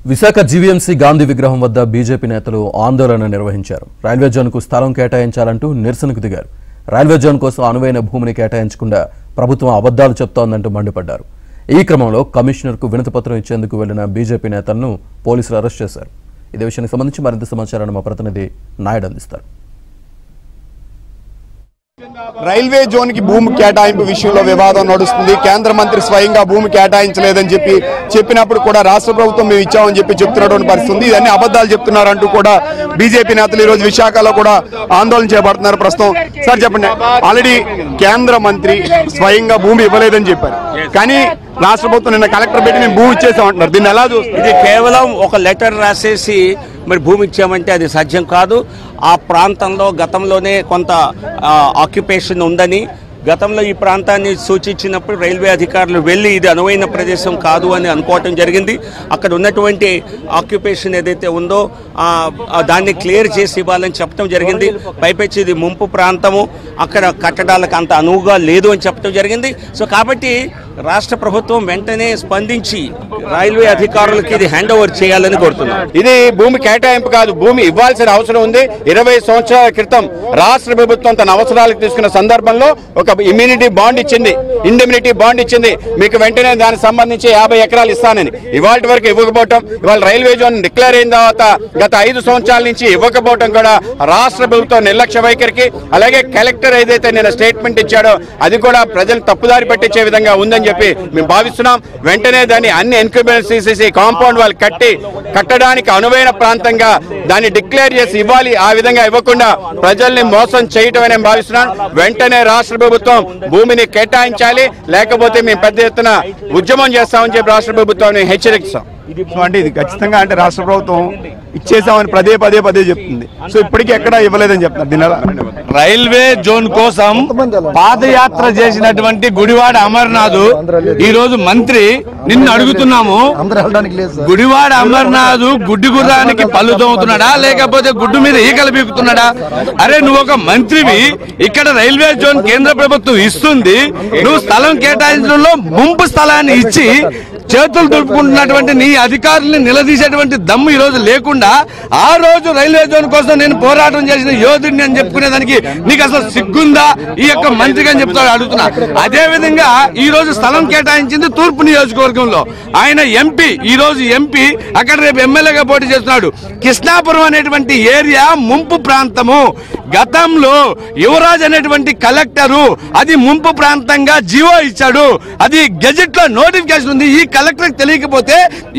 Visakha GVMC Gandhi విగ్రహం వద్ద BJP నేతలు ఆందోళన నిర్వహించారు. రైల్వే జోన్కు స్థలం కేటాయించాలంటూ నిరసనకు దిగారు. రైల్వే జోన్ కోసం అనువైన భూమిని కేటాయించకుండా ప్రభుత్వం అబద్ధాలు చెప్తోందంటూ మండిపడ్డారు. ఈ క్రమంలో కమిషనర్కు వినతిపత్రం ఇచ్చేందుకు వెళ్లిన బీజేపీ నేతలను పోలీసులు అరెస్ట్ చేశారు. ఇదే విషయానికి సంబంధించి మరింత సమాచారాన్ని మా ప్రతినిధి నాయుడు అందిస్తారు. రైల్వే జోన్ కి భూమి కేటాయింపు విషయంలో వివాదం నడుస్తుంది. కేంద్ర మంత్రి స్వయంగా భూమి కేటాయించలేదని చెప్పినప్పుడు కూడా రాష్ట్ర ప్రభుత్వం మేము ఇచ్చామని చెప్తున్నటువంటి పరిస్థితి. ఇవన్నీ అబద్ధాలు చెప్తున్నారంటూ కూడా బీజేపీ నేతలు ఈ రోజు విశాఖలో కూడా ఆందోళన చేపడుతున్నారు. ప్రస్తుతం సార్ చెప్పండి, ఆల్రెడీ కేంద్ర మంత్రి స్వయంగా భూమి ఇవ్వలేదని చెప్పారు, కానీ రాష్ట్ర ప్రభుత్వం నిన్న కలెక్టర్ పెట్టి మేము భూమి ఇచ్చేసామంటున్నారు. దీన్ని ఎలా చూస్తారు? ఇది కేవలం ఒక లెటర్ రాసేసి మరి భూమి ఇచ్చామంటే అది సాధ్యం కాదు. ఆ ప్రాంతంలో గతంలోనే కొంత ఆక్యుపేషన్ ఉందని, గతంలో ఈ ప్రాంతాన్ని సూచించినప్పుడు రైల్వే అధికారులు వెళ్ళి ఇది అనువైన ప్రదేశం కాదు అని అనుకోవటం జరిగింది. అక్కడ ఉన్నటువంటి ఆక్యుపేషన్ ఏదైతే ఉందో దాన్ని క్లియర్ చేసి ఇవ్వాలని చెప్పడం జరిగింది. పైపెచ్చి ఇది ముంపు ప్రాంతము, అక్కడ కట్టడాలకు అంత అనువుగా లేదు అని చెప్పడం జరిగింది. సో కాబట్టి రాష్ట్ర ప్రభుత్వం వెంటనే స్పందించి రైల్వే అధికారులకు ఇది హ్యాండ్ ఓవర్ చేయాలని కోరుతున్నాం. ఇది భూమి కేటాయింపు కాదు, భూమి ఇవ్వాల్సిన అవసరం ఉంది. 20 సంవత్సరాల క్రితం రాష్ట్ర ప్రభుత్వం తన అవసరాలకు తీసుకున్న సందర్భంలో ఒక ఇమ్యూనిటీ బాండ్ ఇచ్చింది, ఇండెమ్యూనిటీ బాండ్ ఇచ్చింది. మీకు వెంటనే దానికి సంబంధించి 50 ఎకరాలు ఇస్తానని ఇవాళ వరకు ఇవ్వకపోవటం, ఇవాళ రైల్వే జోన్ డిక్లేర్ అయిన తర్వాత గత 5 సంవత్సరాల నుంచి ఇవ్వకపోవటం కూడా రాష్ట్ర ప్రభుత్వం నిర్లక్ష్య వైఖరికి, అలాగే కలెక్టర్ ఏదైతే నేను స్టేట్మెంట్ ఇచ్చాడో అది కూడా ప్రజలు తప్పుదారి పట్టించే విధంగా ఉందని చెప్పి మేము భావిస్తున్నాం. వెంటనే దాన్ని అన్ని ఎన్క్యూబేషన్ తీసేసి కాంపౌండ్ వాళ్ళు కట్టడానికి అనువైన ప్రాంతంగా దాన్ని డిక్లేర్ చేసి ఇవ్వాలి. ఆ విధంగా ఇవ్వకుండా ప్రజల్ని మోసం చేయటం అని భావిస్తున్నాను. వెంటనే రాష్ట్ర ప్రభుత్వం భూమిని కేటాయించాలి, లేకపోతే మేము పెద్ద ఎత్తున ఉద్యమం చేస్తామని చెప్పి రాష్ట్ర ప్రభుత్వాన్ని హెచ్చరిస్తాం. అంటే ఇది ఖచ్చితంగా అంటే రాష్ట్ర ప్రభుత్వం ఇచ్చేసామని పదే చెప్తుంది. సో ఇప్పటికీ ఎక్కడా ఇవ్వలేదని చెప్తున్నారు. రైల్వే జోన్ కోసం పాదయాత్ర చేసినటువంటి గుడివాడ అమర్నాథ్ ఈ రోజు మంత్రి నిన్ను అడుగుతున్నాము, గుడివాడ అమర్నాథ్ గుడ్డి గుర్రానికి పళ్ళు తోముతున్నాడా లేకపోతే గుడ్డు మీద ఈకలు పీకుతున్నాడా? అరే నువ్వు ఒక మంత్రివి, ఇక్కడ రైల్వే జోన్ కేంద్ర ప్రభుత్వం ఇస్తుంది, నువ్వు స్థలం కేటాయించడంలో ముంపు స్థలాన్ని ఇచ్చి చేతులు దులుపుకుంటున్నటువంటి నీ అధికారుల్ని నిలదీసేటువంటి దమ్ము ఈ రోజు లేకుండా, ఆ రోజు రైల్వే జోన్ కోసం నేను పోరాటం చేసిన యోధుడిని అని చెప్పుకునేదానికి నీకు అసలు సిగ్గుందా ఈ యొక్క మంత్రిగా అని చెప్తాడు అడుగుతున్నా. అదే విధంగా ఈ రోజు స్థలం కేటాయించింది తూర్పు నియోజకవర్గంలో. ఆయన ఎంపీ, ఈ రోజు ఎంపీ అక్కడ రేపు ఎమ్మెల్యేగా పోటీ చేస్తున్నాడు. కృష్ణాపురం అనేటువంటి ఏరియా ముంపు ప్రాంతము. గతంలో యువరాజ్ అనేటువంటి కలెక్టరు అది ముంపు ప్రాంతంగా జీవో ఇచ్చాడు, అది గెజెట్ లో నోటిఫికేషన్ ఉంది. ఈ కలెక్టర్ తెలియకపోతే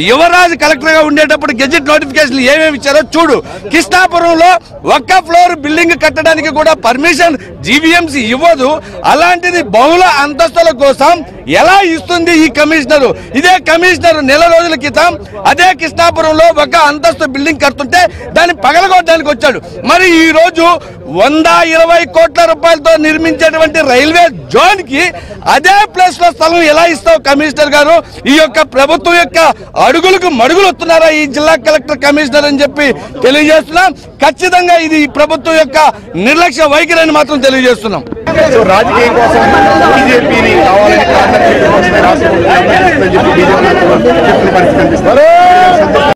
యువరాజ్ కలెక్టర్ గా ఉండేటప్పుడు గెజెట్ నోటిఫికేషన్ ఏమేమి ఇచ్చారో చూడు. కృష్ణాపురంలో ఒక్క ఫ్లోర్ బిల్డింగ్ కట్టడానికి కూడా పర్మిషన్ జీవీఎంసీ ఇవ్వదు. అలాంటిది బహుళ అంతస్తుల కోసం ఎలా ఇస్తుంది ఈ కమిషనరు? ఇదే కమిషనర్ నెల రోజుల క్రితం అదే కృష్ణాపురంలో ఒక అంతస్తు బిల్డింగ్ కడుతుంటే దాన్ని పగలగొట్టడానికి వచ్చాడు. మరి ఈ రోజు 120 కోట్ల రూపాయలతో నిర్మించేటువంటి రైల్వే జోన్ కి అదే ప్లేస్ లో స్థలం ఎలా ఇస్తావు కమిషనర్ గారు? ఈ యొక్క ప్రభుత్వం యొక్క అడుగులకు మడుగులు వస్తున్నారా ఈ జిల్లా కలెక్టర్ కమిషనర్ అని చెప్పి తెలియజేస్తున్నాం. ఖచ్చితంగా ఇది ప్రభుత్వం యొక్క నిర్లక్ష్య వైఖరిని మాత్రం తెలియజేస్తున్నాం. రాజకీయం కోసం బీజేపీని కావాలని